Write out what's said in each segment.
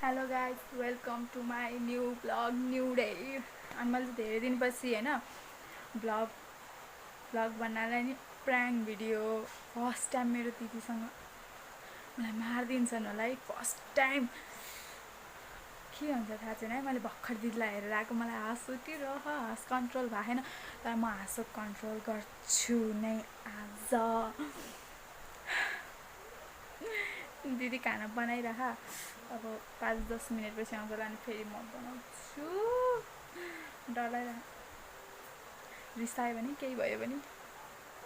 Hello guys welcome to my new blog new day. अनि मैले धेरै दिनपछि होइन ब्लग ब्लग बनाएर नि प्राङ्क भिडियो फर्स्ट टाइम मेरो दिदीसँग मलाई मारिदिन्छन् होला है। फर्स्ट टाइम के हुन्छ थाहा छैन है। मैले भर्खर दिदीलाई हेरेर आएको, मलाई हाँस उठिरह, हाँस कन्ट्रोल भएन, तर म हाँसो कन्ट्रोल गर्छु नै आज। दिदी खाना बनाइरह, अब 5-10 मिनटपछि आउँछ होला, अनि फेरि म बनाउँछु। डर लागिरहेको, रिसायो भने केही भयो भने।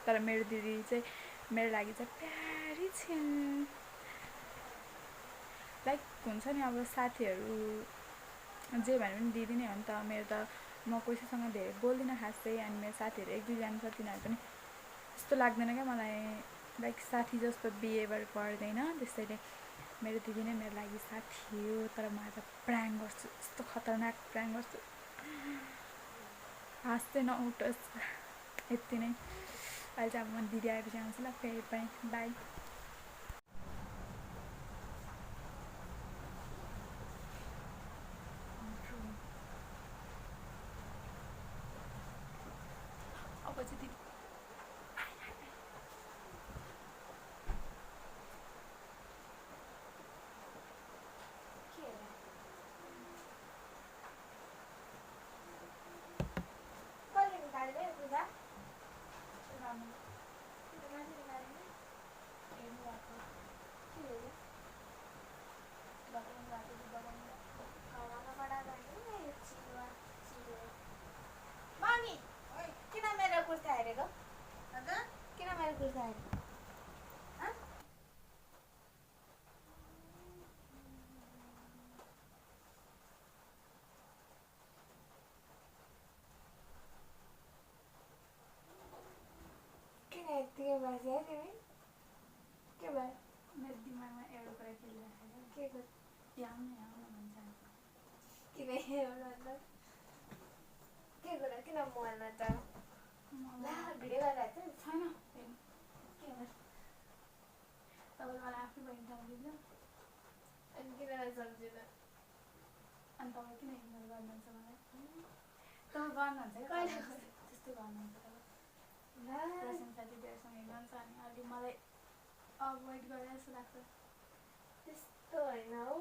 तर मेरो दिदी चाहिँ मेरो लागि चाहिँ प्यारी छिन्। लाइक हुन्छ नि अब साथीहरू जे भने पनि दिदी नै हो नि त मेरो। त म कसैसँग धेरै बोल्दिनँ खासै, अनि मेरो साथीहरू 1-2जना छ, तिनीहरू पनि त्यस्तो लाग्दैन क्या मलाई, लाइक साथी जस्तो बिहेभियर गर्दैन। त्यसैले मेरो दिदी नै मेरो लागि साथी हो। तर म आज प्राङ्क गर्छु, यस्तो खतरनाक प्राङ्क गर्छु, हाँस चाहिँ नउठोस्। यति नै। अहिले चाहिँ अब म दिदी आएपछि आउँछु ल फेरि पनि। बाई। अब चाहिँ दिदी Mami, किन मेरो कुर्ता हेरेको? किन मेरो कुर्ता हेरेको? किन यत्तिकै बस्यो तिमी? के भयो? मेरो दिमागमा एउटा कुरा खेलिरहेको के को? आउनु भन्छ। किन एउटा मतलब? के कुरा? किन मोबाइलमा त? ला भिडियो गरिरहेको छ? छैन के भयो? तपाईँले मलाई आफै बहिनी ठाउँदिन्छ, अनि किन सम्झिन? अनि तपाईँ किन इग्नोर गर्नुहुन्छ मलाई? तपाईँ गर्नुहुन्छ क्या, त्यस्तो गर्नुहुन्छ तपाईँ। ला प्रशंसा दिदीहरूसँग हिँड्नुहुन्छ अनि अलि मलाई अभोइड गरेर जस्तो लाग्छ। त्यस्तो होइन हौ।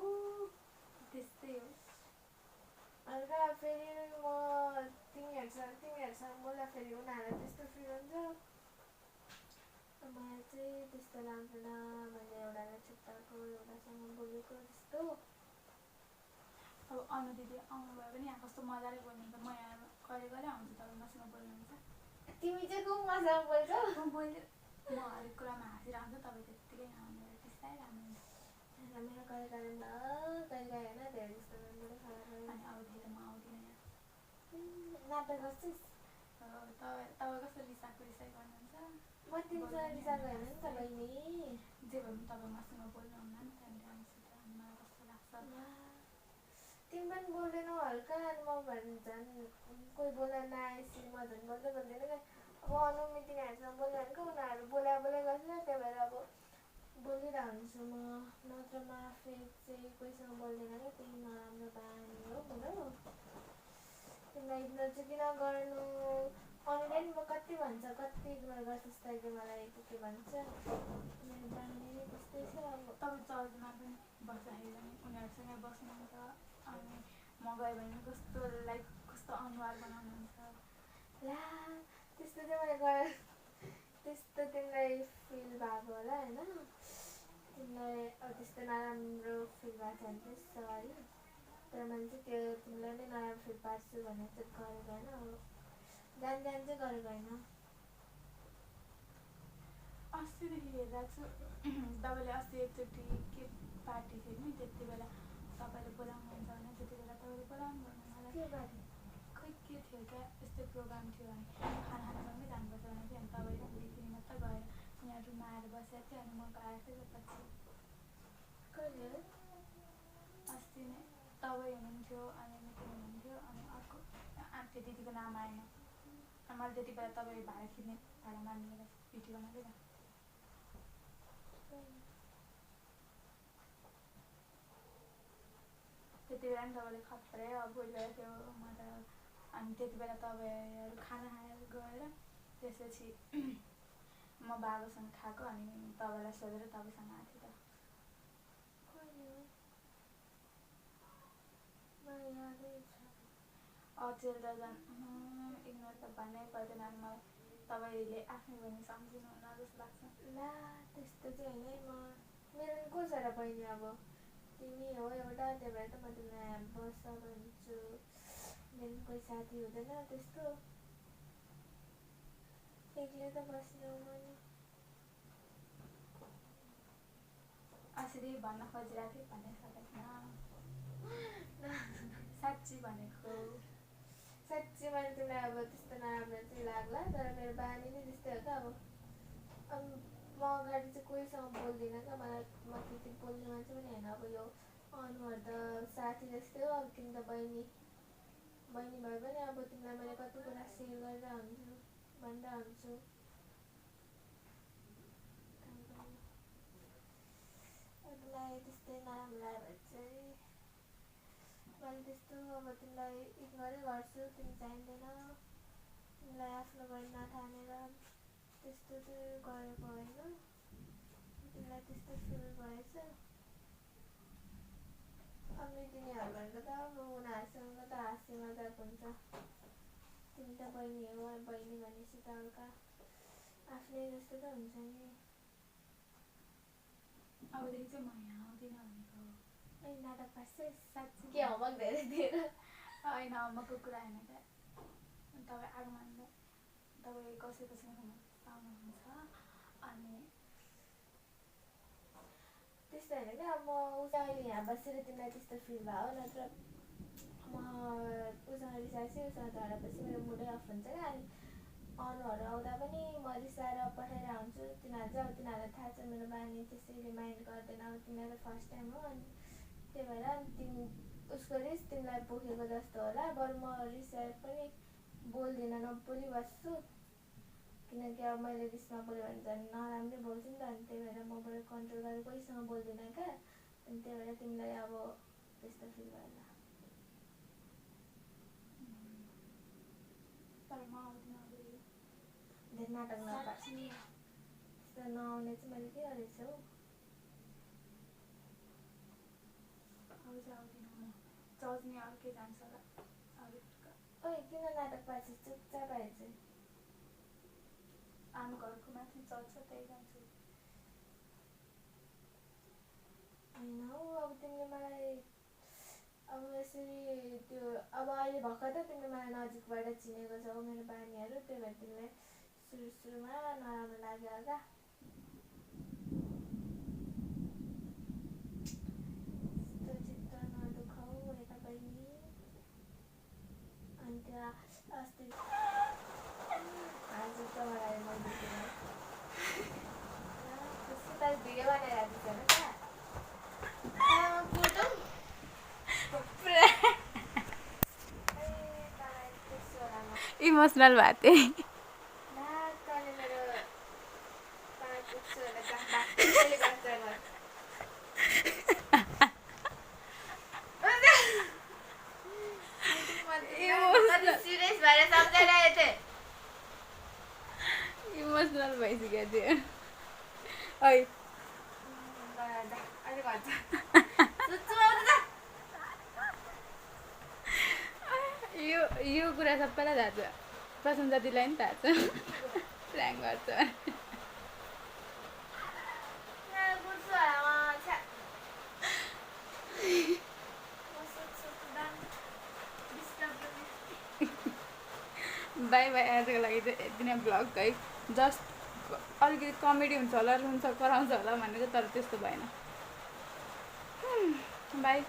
त्यस्तै हो। हल्का फेरि म तिमीहरूसँग बोल्दा फेरि उनीहरूलाई त्यस्तो फिल हुन्छ। मलाई चाहिँ त्यस्तो लाग्दैन। मैले एउटालाई छुट्टाएको, एउटासँग बोलेको त्यस्तो। अब अनु दिदी आउनुभयो भने यहाँ कस्तो मजाले बोल्नुहुन्छ। म यहाँ कहिले कहिले आउँछु, तपाईँ मसँग बोल्नुहुन्छ। तिमी चाहिँ को मसँग बोल्छौ? म हरेक कुरामा हाँसिरहन्छु, तपाईँ त्यत्तिकै आउनु रिसाइरहनुहुन्छ। मेरो कहिले कहिले न कहिले होइन, धेरै जस्तो मेमोरी खराब भयो। अनि अबदेखि त म आउँदिनँ यहाँ। नाटक गर्छिस्? तपाईँ कस्तो रिसाइ गर्नुहुन्छ। म तिमीसँग रिसाएको होइन नि त बहिनी। जे भए पनि तपाईँ मसँग बोल्नुहुन्न नि, त्यहाँनिर आउँछु त, अनि मलाई कस्तो लाग्छ। तिमी पनि बोल्दैनौ हल्का, अनि म झन् कोही बोल्न नआएपछि म झन् बोल्दै बोल्दैन क्या। अब अनु मिटिङहरूसँग बोल्यो भने उनीहरू बोला गर्छ, त्यही भएर अब बोलिरहेको हुन्छु म। नत्र म आफै चाहिँ कोहीसँग बोल्दैन क्या, त्यही नराम्रो बानी हो मेरो। तिमीलाई इग्नोर चाहिँ किन गर्नु? अनुले नि म कति भन्छ, कति इग्नोर गर्छस् तैँले मलाई, के भन्छ। मेरो बानी नै त्यस्तै छ। अब तपाईँ चर्चमा पनि बस्दाखेरि पनि उनीहरूसँगै बस्नुहुन्छ, अनि म गएँ भने कस्तो लाइक कस्तो अनुहार बनाउनुहुन्छ। ला त्यस्तो चाहिँ मैले त्यस्तो तिमीलाई फिल भएको होला होइन। तिमीलाई अब त्यस्तो नराम्रो फिल भएको छ भने चाहिँ सरी। तर मैले चाहिँ त्यो तिमीलाई नै नराम्रो फिल पार्छु भनेर चाहिँ गरेको होइन। अब जान चाहिँ गरेको होइन। अस्तिदेखि हेरिरहेको छु तपाईँले अस्ति एकचोटि के पार्टी थियो नि, त्यति बेला तपाईँले बोलाउनुहुन्छ भने त्यति बेला तपाईँले बोलाउनु भएन मलाई। के पार्टी? खै के थियो क्या, यस्तै प्रोग्राम थियो भने खाना खानसँगै जानुपर्छ भने थियो। अनि तपाईँले दिदी मात्र गएर यहाँ रुममा आएर बसेको थियो, अनि म गएको थिएँ पछि। कहिले? अस्ति नै तपाईँ हुनुहुन्थ्यो, अनि मिटिङ हुनुहुन्थ्यो, अनि अर्को त्यो दिदीको नाम आएन। अनि मैले त्यति बेला तपाईँ भाडा खिच्ने भाडा माग्ने बेला भिडियो बनाएको थिएँ। त्यति बेला नि तपाईँले खत्रै अब बोलिरहेको थियो म त। अनि त्यति बेला तपाईँहरू खाना खाएर गएर त्यसपछि म बाबासँग खाएको अनि तपाईँलाई सोधेर तपाईँसँग आएको थिएँ त। अचेल त झन् इग्नोर त भन्नै पर्दैन। अनि मलाई तपाईँले आफ्नै बहिनी सम्झिनुहुन्न जस्तो लाग्छ। ला त्यस्तो चाहिँ होइन। मेरो नि को छ र बहिनी, अब तिमी हो एउटा, त्यही भएर त म तिमीलाई बस्छ भन्छु। मेरो कोही साथी हुँदैन त्यस्तो, एक्लै त बस्ने हो म नि। असली भन्न खोजिरहेको थिएँ भन्ने सक्दैन, साँच्ची भनेको। साँच्ची मैले तिमीलाई अब त्यस्तो नराम्रो चाहिँ लाग्ला, तर मेरो बानी नै त्यस्तै हो क्या। अब म अगाडि चाहिँ कोहीसँग बोल्दिनँ क्या, मलाई म त्यति बोल्ने मान्छे पनि होइन। अब यो अनुहार त साथी जस्तै हो, अब तिमी त बहिनी भए पनि अब तिमीलाई मैले कति कुरा सेयर गरेर हुन्छु, भनेर हुन्छु। तिमीलाई त्यस्तै नराम्रो लाग्यो भने चाहिँ मैले त्यस्तो अब तिमीलाई इग्नोरै गर्छु। तिमी चाहिँदैन, तिमीलाई आफ्नो बहिनी नठानेर त्यस्तो चाहिँ गरेको होइन। तिमीलाई त्यस्तो फिल भएछ। अब तिनीहरूको त अब उनीहरूसँग त हाँसी मजाक हुन्छ। तिमी त बहिनी हो, बहिनी भनेपछि त हल्का आफ्नै जस्तो त हुन्छ नि। अबदेखि चाहिँ म यहाँ आउँदिनँ भनेको। ए नाटक पार्छौ साँच्ची के होमवर्क धेरै दिएर? होइन होमवर्कको कुरा होइन क्या। तपाईँ आगमनमा तपाईँ कसैसँग पाउनुहुन्छ अनि त्यस्तो होइन क्या। अब म उसँग अहिले यहाँ बसेर तिमीलाई त्यस्तो फिल भयो, नत्र म उसँग रिसाएपछि उसँग झगडापछि मेरो मुडै अफ हुन्छ क्या। अनि अनुहरू आउँदा पनि म रिसाएर पठाएर हुन्छु। तिनीहरू चाहिँ अब तिनीहरूलाई थाहा छ मेरो बानी त्यसैले माइन्ड गर्दैन। अब तिमीलाई त फर्स्ट टाइम हो, अनि त्यही भएर तिमी उसको रिस तिमीलाई पोखेको जस्तो होला। बरु म रिसाए पनि बोल्दिनँ, नबोलिबस्छु। किनकि अब मैले रिसमा बोल्यो भने झन् नराम्रै बोल्छु नि त। अनि त्यही भएर म बरु कन्ट्रोल गरेर कोहीसँग बोल्दिनँ क्या। अनि त्यही भएर तिमीलाई अब त्यस्तो फिल भएन। तर म आउँदिनँ अबदेखि। धेरै नाटक नपार। त्यस्तो नआउने चाहिँ मैले के गरेको छु हौ? आउँदिनँ म। चौध नि अर्कै जान्छ होला अरू। ओइ किन नाटक पार्छस्? चुपचाप आएछ। आमा घरको माथि चल्छ त्यही जान्छु। होइन हौ, अब तिमीले मलाई अब यसरी त्यो अब अहिले भर्खर त तिमीले मलाई नजिकबाट चिनेको छौ मेरो बानीहरू, त्यही भएर तिमीलाई सुरुमा नराम्रो लाग्यो होला। यस्तो चित्त नदुखाऊ यता बहिनी। अनि त्यो अस्ति आज त मलाई त्यसको त भिडियो बनाएर दिन्छ होइन क्या। इमोसनल भएको थिएँ। सिरियस भएर सम्झाइरहेको थिएँ। इमोसनल भइसकेको थियो। ओइ यो कुरा सबैलाई थाहा छ, प्रशंसा दिदीलाई पनि थाहा छ। प्र्याङ्क गर्छ। बाई बाई, आजको लागि चाहिँ यति नै ब्लग है। जस्ट अलिकति कमेडी हुन्छ होला, रुन्छ कराउँछ होला भनेको, तर त्यस्तो भएन। बाई।